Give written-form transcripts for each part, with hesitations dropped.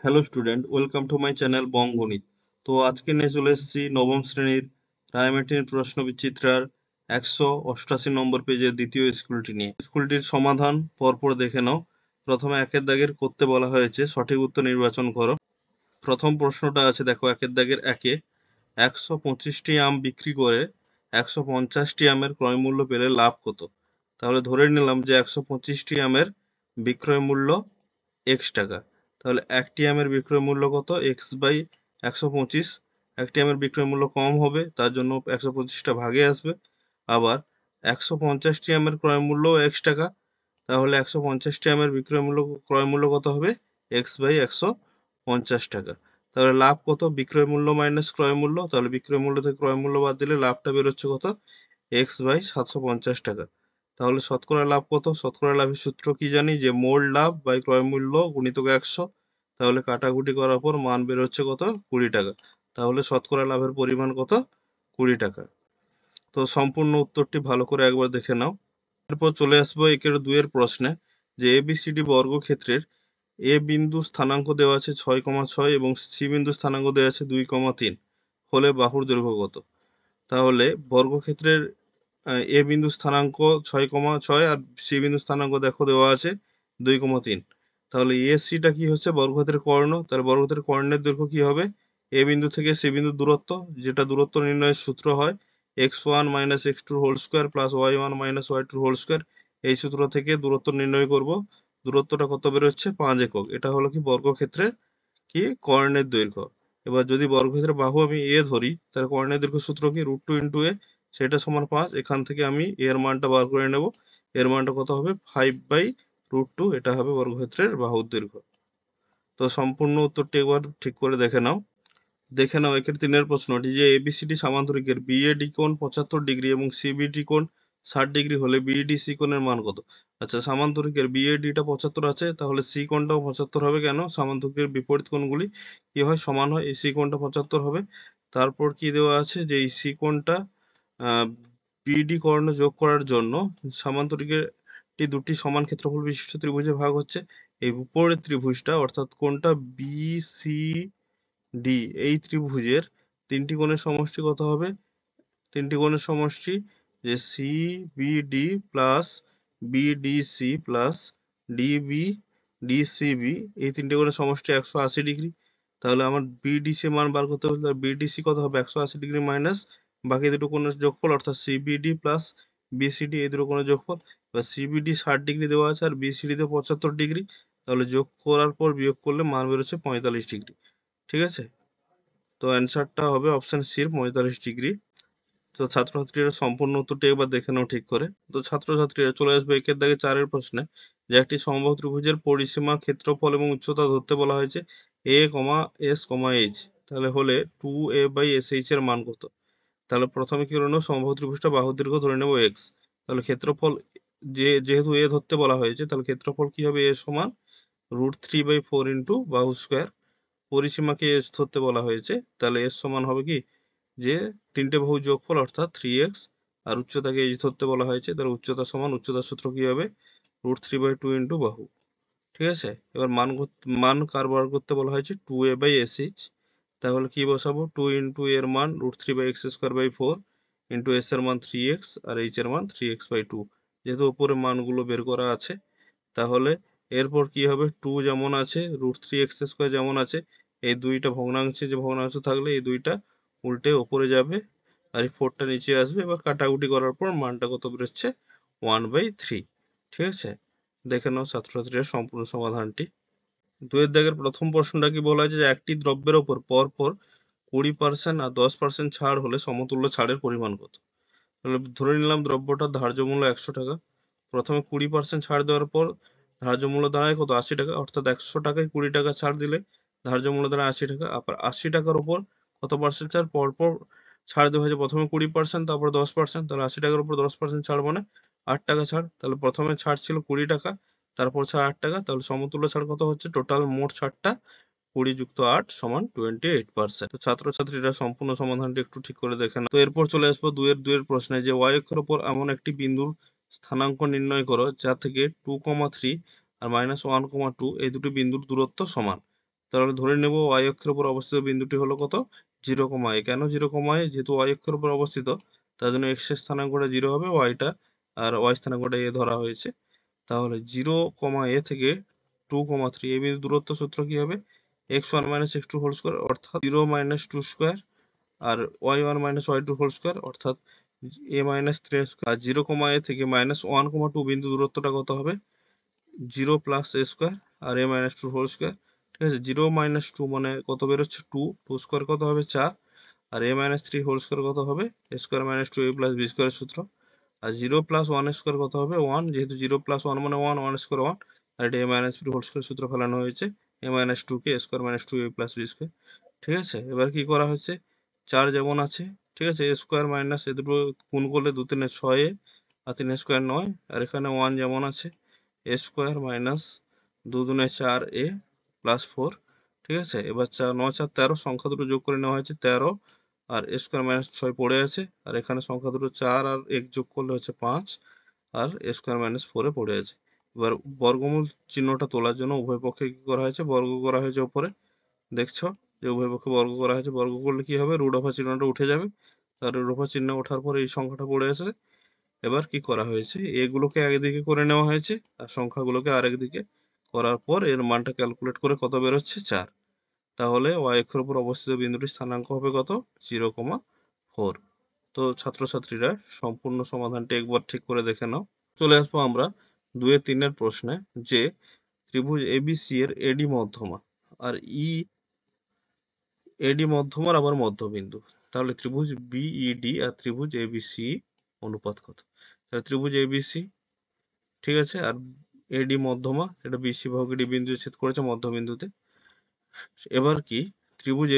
Hello student, welcome to my channel Bangaganit. তো আজকে নিয়ে চলে এসেছি নবম শ্রেণীর রায়মার্টিন প্রশ্ন বিচিত্রার 188 নম্বর পেজের দ্বিতীয় স্কুলটি নিয়ে। স্কুলটির সমাধান পরপর দেখে নাও। প্রথমে একের দাগের করতে বলা হয়েছে, সঠিক উত্তর নির্বাচন করো। প্রথম প্রশ্নটা আছে, দেখো একের দাগের একে, 125টি আম বিক্রি করে 150টি আমের ক্রয় মূল্য পেলে লাভ কত? তাহলে ধরে নিলাম যে 125টি আমের বিক্রয় মূল্য এক্স টাকা। তাহলে একটি আমের বিক্রয় মূল্য কত? X by 125। একটি আমের বিক্রয় মূল্য কম হবে, তার জন্য 125টা ভাগে আসবে। আবার 150টি আমের ক্রয় মূল্য এক্স টাকা, তাহলে 150টি আমের ক্রয় মূল্য কত হবে? এক্স বাই 150 টাকা। তাহলে লাভ কত? বিক্রয় মূল্য মাইনাস ক্রয় মূল্য, তাহলে বিক্রয় মূল্য থেকে ক্রয় মূল্য বাদ দিলে লাভটা বেরোচ্ছে কত? এক্স বাই 750 টাকা। তাহলে শতকরা লাভ কত? শতকরা লাভের সূত্র কি জানি, যে মোল লাভ বাই ক্রয় মূল্য গুণিতক 100। তাহলে কাটাকুটি করার পর মান বেরোচ্ছে কত? 20 টাকা। তাহলে শতকরা লাভের পরিমাণ কত? 20 টাকা। তো সম্পূর্ণ উত্তরটি ভালো করে একবার দেখে নাও। এরপর চলে আসবো একের 2-এর প্রশ্নে, যে এবিসিডি বর্গক্ষেত্রের এ বিন্দু স্থানাঙ্ক দেওয়া আছে 6,6 এবং সি বিন্দু স্থানাঙ্ক দেওয়া আছে 2,3 হলে বাহুর দৈর্ঘ্য কত? তাহলে বর্গক্ষেত্রের এ বিন্দু স্থানাঙ্ক 6,6 আর সি বিন্দু স্থানাঙ্ক দেখো দেওয়া আছে 2,3। তাহলে এ সিটা কি হচ্ছে? বর্গক্ষেত্রের কর্ণ। তাহলে বর্গক্ষেত্রের কর্ণের দৈর্ঘ্য কি হবে? এ বিন্দু থেকে সি বিন্দু দূরত্ব, যেটা দূরত্ব নির্ণয়ের সূত্র হয় x1 minus x2 whole square plus y1 minus y2 whole square. এই সূত্র থেকে দূরত্ব নির্ণয় করব। দূরত্বটা কত বেরোচ্ছে? 5 একক। এটা হলো কি বর্গক্ষেত্রের কি কর্ণের দৈর্ঘ্য। এবার যদি বর্গক্ষেত্রের বাহু আমি এ ধরি, তাহলে কর্ণের দৈর্ঘ্য সূত্র কি? √2 ইন্টু এ, সেটা সমান 5। এখান থেকে আমি এর মানটা বার করে নেব। এর মানটা কত হবে? 5/√2। এটা হবে বর্গক্ষেত্রের বাহুর দৈর্ঘ্য। তো সম্পূর্ণ উত্তরটি একবার ঠিক করে দেখে নাও। দেখে নাও একের 3-এর প্রশ্নটি, যে এবিসিডি সামান্তরিকের বিএডি কোণ 75 ডিগ্রি এবং সিবিডি কোণ 60 ডিগ্রি হলে বিডিসি কোণের মান কত? আচ্ছা, সামান্তরিকের বিএডিটা 75 আছে, তাহলে সি কোণটাও 75 হবে। কেন? সামান্তরিকের বিপরীত কোণগুলি কি হয়? সমান হয়। এই সি কোণটা 75 হবে। তারপর কি দেওয়া আছে, যে এই সি কোণটা বিডি কর্ণ যোগ করার জন্য সামান্তরিকের দুটি সমান ক্ষেত্রফল বিশিষ্ট ত্রিভুজে ভাগ হচ্ছে। এই উপরের ত্রিভুজটা অর্থাৎ কোণটা বিসি ডি, এই ত্রিভুজের তিনটি কোণের সমষ্টি কত হবে? তিনটি কোণের সমষ্টি, যে C BD plus BDC plus DB DCB, এই তিনটি কোণের সমষ্টি 180 ডিগ্রি। তাহলে আমার বিডিসি মান বার করতে হবে। বিডিসি কত হবে? 180 ডিগ্রি মাইনাস বাকি দুটো কোণের যোগফল, অর্থাৎ সিবিডি প্লাস বিসিডি, এই দুটো কোণের যোগফল। এবার সিবিডি 60 ডিগ্রি দেওয়া আছে আর বিসিডি তে 75 ডিগ্রি। তাহলে যোগ করার পর বিয়োগ করলে মান বেরোচ্ছে 45 ডিগ্রি। ঠিক আছে? তো অ্যান্সারটা হবে অপশন সি 45 ডিগ্রি। তো ছাত্রছাত্রীরা সম্পূর্ণ উত্তরটি একবার দেখে নাও ঠিক করে। তো ছাত্রছাত্রীরা চলে আসবে একের দাগে 4-এর প্রশ্নে, যে একটি সমবাহু ত্রিভুজের পরিসীমা, ক্ষেত্রফল এবং উচ্চতা ধরতে বলা হয়েছে a, s, h। তাহলে হলে 2a/sh এর মান কত? তাহলে প্রথমে কি করে নেব? সমবাহু ত্রিভুজটা বাহুর দৈর্ঘ্য ধরে নেব x। তাহলে ক্ষেত্রফল, যেহেতু a ধরতে বলা হয়েছে, তাহলে ক্ষেত্রফল কি হবে? a সমান √3/4 ইন্টু বাহু স্কোয়ার। পরিসীমাকে s ধরতে বলা হয়েছে, তাহলে s সমান হবে কি, যে তিনটে বাহুর যোগফল অর্থাৎ 3x। আর উচ্চতাকে h ধরতে বলা হয়েছে, তাহলে উচ্চতা সমান, উচ্চতার সূত্র কি হবে? √3/2 ইন্টু বাহু। ঠিক আছে? এবার মান কার বার করতে বলা হয়েছে? 2a/sh। তাহলে কি বসাবো? 2 ইন্টু এর মান √3/x²/4 ইন্টু s এর মান 3x আর h এর মান 3x/2। যেহেতু উপরে মানগুলো বের করা আছে, তাহলে এরপর কি হবে? 2 যেমন আছে, √3x² যেমন আছে, এই দুইটা ভগ্নাংশে, যে ভগ্নাংশ থাকলে এই দুইটা উল্টে ওপরে যাবে আর এই 4টা নিচে আসবে। এবার কাটাকুটি করার পর মানটা কত বেরোচ্ছে? 1/3। ঠিক আছে? দেখে নাও ছাত্রছাত্রীরা সম্পূর্ণ সমাধানটি। 2-এর দাগের প্রথম প্রশ্নটা কি বলা হয়েছে, যে একটি দ্রব্যের ওপর পরপর 20% আর 10% ছাড় হলে সমতুল্য ছাড়ের পরিমাণ কত? তাহলে ধরে নিলাম দ্রব্যটার ধার্য মূল্য 100 টাকা। প্রথমে 20% ছাড় দেওয়ার পর ধার্য মূল্য দাঁড়ায় কত? 80 টাকা। অর্থাৎ 100 টাকায় 20 টাকা ছাড় দিলে ধার্য মূল্য দাঁড়ায় 80 টাকা। আবার 80 টাকার উপর কত পার্সেন্ট ছাড়? পরপর ছাড় দেওয়া হয়েছে, প্রথমে 20%, তারপর 10%। তাহলে 80 টাকার উপর 10% ছাড় মানে 8 টাকা ছাড়। তাহলে প্রথমে ছাড় ছিল 20 টাকা, তারপর ছাড় 8 টাকা। তাহলে সমতুল্য ছাড় কত হচ্ছে? টোটাল মোট ছাড়টা 20 যুক্ত 8 সমান 28%। তো ছাত্রছাত্রীরা সম্পূর্ণ সমাধানটি একটু ঠিক করে দেখে নাও। তো এরপর চলে আসবো 2-এর প্রশ্নে, যে y অক্ষের উপর এমন একটি বিন্দুর স্থানাঙ্ক নির্ণয় করো যা থেকে 2,3 আর -1,2 এই দুটি বিন্দুর দূরত্ব সমান। তাহলে ধরে নেব y অক্ষের উপর অবস্থিত বিন্দুটি হলো কত 0, a। কেন 0, a? যেহেতু y অক্ষের উপর অবস্থিত তার জন্য x এর স্থানাঙ্কটা 0 হবে, y আর y স্থানাঙ্কটা a ধরা হয়েছে। তাহলে 0, a থেকে 2, 3 এই বিন্দুর দূরত্ব সূত্র কি হবে x1 - x2 হোল স্কয়ার অর্থাৎ 0 - 2 স্কয়ার আর y1 - y2 হোল স্কয়ার অর্থাৎ a - 3 স্কয়ার। আর 0, a থেকে -1, 2 বিন্দু দূরত্বটা কত হবে 0 + a স্কয়ার আর a - 2 হোল স্কয়ার। ঠিক আছে, 0 - 2 মানে কত বেরোচ্ছে 2, 2 স্কয়ার কত হবে 4 আর a - 3 হোল স্কয়ার কত হবে a স্কয়ার - 2a + b স্কয়ারের সূত্র। আর 0 + 1 স্কয়ার কত হবে 1, যেহেতু 0 + 1 মানে 1, 1 স্কয়ার 1 আর এটা a - 3 হোল স্কয়ার সূত্র ফেলানো হয়েছে a - 2 K a square - 2a + b square. ঠিক আছে, এবার কি করা হয়েছে 4 যেমন আছে, ঠিক আছে, a স্কয়ার মাইনাস এ দুটো গুণ করলে 2 3 6a আর 3 স্কয়ার 9 আর এখানে 1 যেমন আছে a স্কয়ার মাইনাস 2 2 4a + 4। ঠিক আছে, এবার 4 9 4 13 সংখ্যা দুটো যোগ করে নেওয়া হয়েছে 13 আর a স্কয়ার - 6 পড়ে আছে আর এখানে সংখ্যা দুটো 4 আর 1 যোগ করলে হচ্ছে 5 আর a স্কয়ার - 4 এ পড়ে আছে। এবার বর্গমূল চিহ্নটা তোলার জন্য উভয় পক্ষে কি করা হয়েছে বর্গ করা হয়েছে উপরে, দেখছো যে উভয় পক্ষে বর্গ করা হয়েছে। বর্গ করলে কি হবে রুট ওভার চিহ্নটা উঠে যাবে, তার রুট ওভার চিহ্ন ওঠার পরে এই সংখ্যাটা পড়ে আছে। এবার কি করা হয়েছে এগুলোকে একদিকে করে নেওয়া হয়েছে আর সংখ্যাগুলোকে আরেক দিকে করার পর এর মানটা ক্যালকুলেট করে কত বেরোচ্ছে 4। তাহলে y অক্ষের উপর অবস্থিত বিন্দুটির স্থানাঙ্ক হবে কত 0, 4। তো ছাত্রছাত্রীরা সম্পূর্ণ সমাধানটি একবার ঠিক করে দেখে নাও। চলে আসবো আমরা 2 এর 3 এর প্রশ্নে, যে ত্রিভুজ ABC এর AD মধ্যমা আর AD মধ্যমার আবার মধ্যবিন্দু। তাহলে ত্রিভুজ BED আর ত্রিভুজ ABC অনুপাত কত? তাহলে ত্রিভুজ ABC, ঠিক আছে, আর AD মধ্যমা, এটা BC বাহুকে D বিন্দু ছেদ করেছে মধ্যবিন্দুতে। এবার কি ত্রিভুজ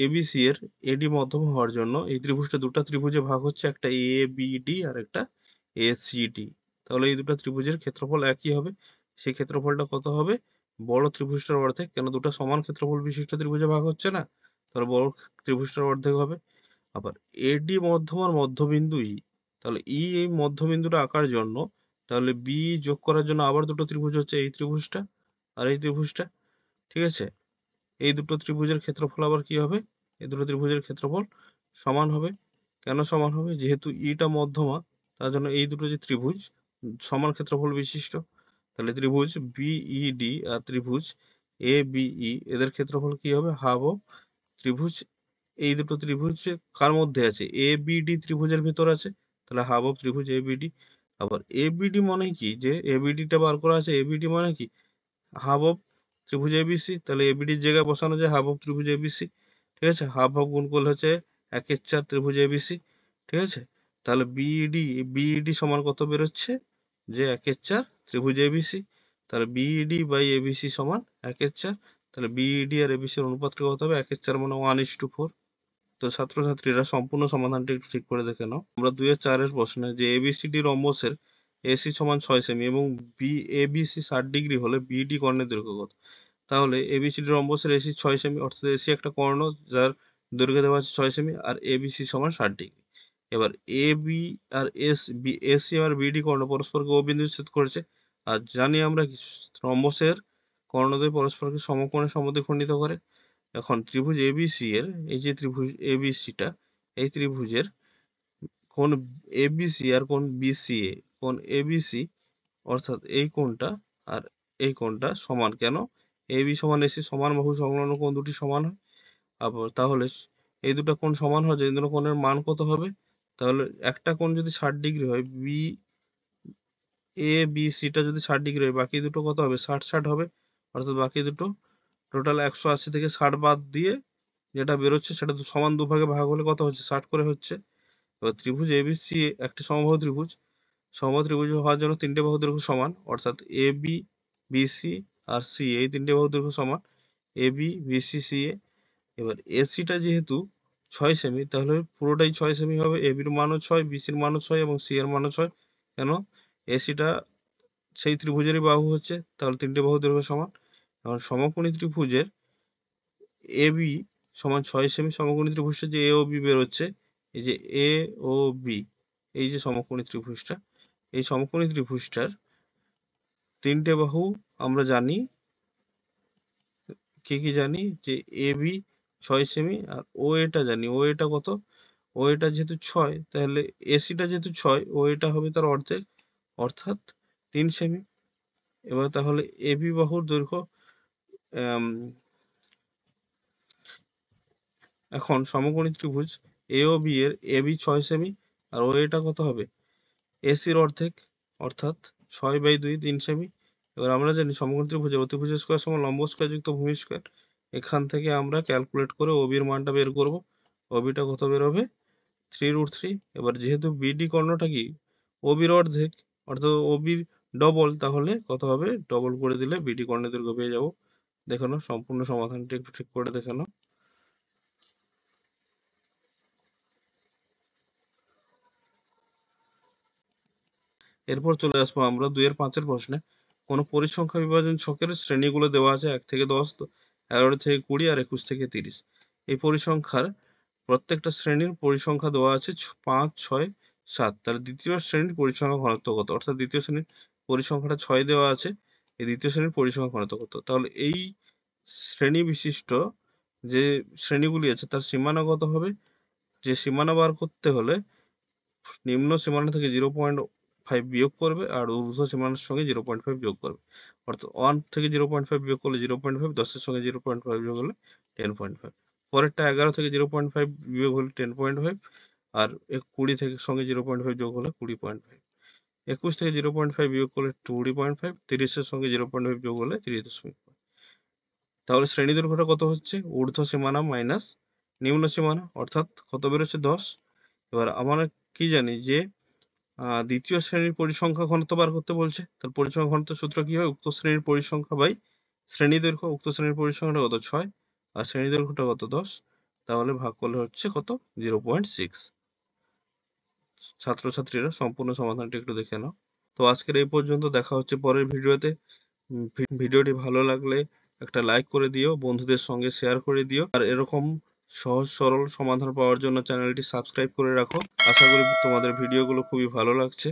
ABC এর AD মধ্যমা হওয়ার জন্য এই ত্রিভুজটা দুটো ত্রিভুজে ভাগ হচ্ছে, একটা ABD আর একটা ACD। তাহলে এই দুটো ত্রিভুজের ক্ষেত্রফল একই হবে, সেই ক্ষেত্রফলটা কত হবে বড় ত্রিভুজটার অর্ধেক। কেন দুটো সমান ক্ষেত্রফল বিশিষ্ট ত্রিভুজে ভাগ হচ্ছে না, তাহলে বড় ত্রিভুজটার অর্ধেক হবে। আবার AD মধ্যমার মধ্যবিন্দু E, তাহলে E এই মধ্যবিন্দুটা আঁকার জন্য তাহলে B যোগ করার জন্য আবার দুটো ত্রিভুজ হচ্ছে এই ত্রিভুজটা আর এই ত্রিভুজটা। ঠিক আছে, এই দুটো ত্রিভুজের ক্ষেত্রফল আবার কি হবে এই দুটো ত্রিভুজের ক্ষেত্রফল সমান হবে। কেন সমান হবে, যেহেতু ইটা মধ্যমা তার জন্য এই দুটো যে ত্রিভুজ সমান ক্ষেত্রফল বিশিষ্ট। তাহলে ত্রিভুজ বিইডি আর ত্রিভুজ এবিই এদের ক্ষেত্রফল কি হবে হাফ অফ ত্রিভুজ, এই দুটো ত্রিভুজ কার মধ্যে আছে এবিডি ত্রিভুজের ভিতর আছে, তাহলে হাফ অফ ত্রিভুজ এবিডি। আবার এবিডি মানে কি, যে এবিডিটা বার করা আছে, এবিডি মানে কি হাফ অফ ত্রিভুজ এবিসি, তাহলে এবিডির জায়গায় বসানো যায় হাফ অফ ত্রিভুজ এবিসি। ঠিক আছে, হাফ হাফ গুণ করলে হচ্ছে 1/4 ত্রিভুজ এবিসি। ঠিক আছে, তাহলে বিইডি সমান কত বেরোচ্ছে যে 1/4 ত্রিভুজ এবিসি। তাহলে বিইডি বাই এবিসি সমান 1/4। তাহলে বিইডি আর এবিসির অনুপাতটা কত হবে 1/4 মানে 1:4। তো ছাত্রছাত্রীরা সম্পূর্ণ সমাধানটি একটু ঠিক করে দেখে নাও। আমরা 2 এর 4 এর প্রশ্নে যে এবিসিডি রম্বসের এসি সমান 6 সেমি এবং এবিসি 60 ডিগ্রি হলে বিডি কর্ণের দৈর্ঘ্য কত? তাহলে এবিসিডি রম্বসের এসি 6 সেমি, অর্থাৎ এসি একটা কর্ণ যার দৈর্ঘ্য দেওয়া আছে 6 সেমি আর এবিসি সমান 60 ডিগ্রি। এবার এবি আর এসি আর বিডি কর্ণ পরস্পরকে ও বিন্দু ছেদ করেছে। আর জানি আমরা কি রম্বসের কর্ণদ্বয় পরস্পরকে সমকোণে সমদ্বিখণ্ডিত করে। এখন ত্রিভুজ এবিসি এর এই যে ত্রিভুজ এবিসিটা, এই ত্রিভুজের কোণ এবিসি আর কোণ বিসিএ, কোণ এবিসি অর্থাৎ এই কোণটা আর এই কোণটা সমান। কেন এবি সমান এসি, সমান বাহু সংলগ্ন কোণ দুটি সমান হয়। আবার তাহলে এই দুটো কোণ সমান হয়, এই দুটো কোণের মান কত হবে? তাহলে একটা কোণ যদি 60 ডিগ্রি হয়, এবিসিটা যদি 60 ডিগ্রি হয়, বাকি দুটো কত হবে 60 60 হবে, অর্থাৎ বাকি দুটো টোটাল 180 থেকে 60 বাদ দিয়ে যেটা বেরোচ্ছে সেটা সমান দুভাগে ভাগ হলে কত হচ্ছে 60 করে হচ্ছে। এবার ত্রিভুজ এবিসি একটি সমবাহু ত্রিভুজ, সমবাহু ত্রিভুজ হওয়ার জন্য তিনটে বাহু দৈর্ঘ্য সমান, অর্থাৎ এবি বিসি আর সি এই তিনটে বাহু দৈর্ঘ্য সমান এবি বিসি সি এ। এবার এসিটা যেহেতু 6 সেমি, তাহলে পুরোটাই 6 সেমি হবে, এবির মানও 6, বিসির মানও 6 এবং সি এর মানও 6। কেন এসিটা সেই ত্রিভুজেরই বাহু হচ্ছে, তাহলে তিনটে বাহু দৈর্ঘ্য সমান। এখন সমকোণী ত্রিভুজের এবি সমান 6 সেমি, সমকোণী ত্রিভুজটা যে এ ও বি বেরোচ্ছে, এই যে এ ও বি, এই যে সমকোণী ত্রিভুজটা, এই সমকোণী ত্রিভুজটার তিনটে বাহু আমরা জানি কি জানি যে এ বি 6 সেমি আর ও এটা জানি ও এটা কত ও এটা যেহেতু 6 তাহলে এসিটা যেহেতু 6 ও এটা হবে তার অর্ধেক অর্থাৎ 3 সেমি। এবার তাহলে এবি বাহুর দৈর্ঘ্য এখন সমকোণী ত্রিভুজ এ ও বি এর এবি 6 সেমি আর ও এটা কত হবে এসির অর্ধেক অর্থাৎ 6/2 3 সেমি। এবার আমরা জানি সমকোণী ত্রিভুজের অতিভুজ স্কয়ার সমান লম্ব স্কয়ার যুক্ত ভূমি স্কয়ার। এখান থেকে আমরা ক্যালকুলেট করে ওবির মানটা বের করব। ওবিটা কত বের হবে 3√3। এবার যেহেতু বিডি কর্ণটা কি ওবির অর্ধেক অর্থাৎ ওবির ডবল তাহলে কত হবে ডবল করে দিলে বিডি কর্ণের দৈর্ঘ্য পেয়ে যাব। দেখো না সম্পূর্ণ সমাধানটি একটু ঠিক করে দেখে নাও। এরপর চলে আসবো আমরা 2 এর 5 এর প্রশ্নে। কোন পরিসংখ্যা বিভাজন ছকের শ্রেণীগুলো দেওয়া আছে 1 থেকে 10, 11 থেকে 20 আর 21 থেকে 30। এই পরিসংখ্যার প্রত্যেকটা শ্রেণীর পরিসংখ্যা দেওয়া আছে 5, 6, 7। তাহলে দ্বিতীয় শ্রেণীর পরিসংখ্যা ঘনত্ব কত? অর্থাৎ দ্বিতীয় শ্রেণীর পরিসংখ্যাটা 6 দেওয়া আছে, এই দ্বিতীয় শ্রেণীর পরিসংখ্যা ঘনত্ব কত? তাহলে এই শ্রেণী বিশিষ্ট যে শ্রেণীগুলি আছে তার সীমানা কত হবে? যে সীমানা বার করতে হলে নিম্ন সীমানা থেকে 0.5 বিয়োগ করবে আর ঊর্ধ্ব সীমানার সঙ্গে 0.5 যোগ করবে। অর্থাৎ 1 থেকে 0.5 বিয়োগ করলে 0.5, 10 এর সঙ্গে 0.5 বিয়োগ হলে 10.5। পরেরটা 11 থেকে 0.5 বিয়োগ হলে 10.5 আর 20 থেকে সঙ্গে 0.5 যোগ হলে 20.5। 21 থেকে 0.5 বিয়োগ করলে 20.5, 30 এর সঙ্গে 0.5 যোগ হলে 30.5। তাহলে শ্রেণী দৈর্ঘ্যটা কত হচ্ছে? ঊর্ধ্ব সীমানা মাইনাস নিম্ন সীমানা অর্থাৎ কত বেরোচ্ছে 10। এবার আমরা কি জানি যে দ্বিতীয় শ্রেণীর পরিসংখ্যা ঘনত্ব বার করতে বলছে। তার পরিসংখ্যা ঘনত্ব সূত্র কি হয়? উক্ত শ্রেণীর পরিসংখ্যা বাই শ্রেণী দৈর্ঘ্য। উক্ত শ্রেণীর পরিসংখ্যাটা কত 6 আর শ্রেণী দৈর্ঘ্যটা কত 10। তাহলে ভাগ করলে হচ্ছে কত 0.6। ছাত্রছাত্রীরা সম্পূর্ণ সমাধানটি একটু দেখে নাও। তো আজকের এই পর্যন্ত, দেখা হচ্ছে পরের ভিডিওতে। ভিডিওটি ভালো লাগলে একটা লাইক করে দিও, বন্ধুদের সঙ্গে শেয়ার করে দিও আর এরকম সহজ সরল সমাধান পাওয়ার জন্য চ্যানেলটি সাবস্ক্রাইব করে রাখো। আশা করি তোমাদের ভিডিওগুলো খুবই ভালো লাগছে।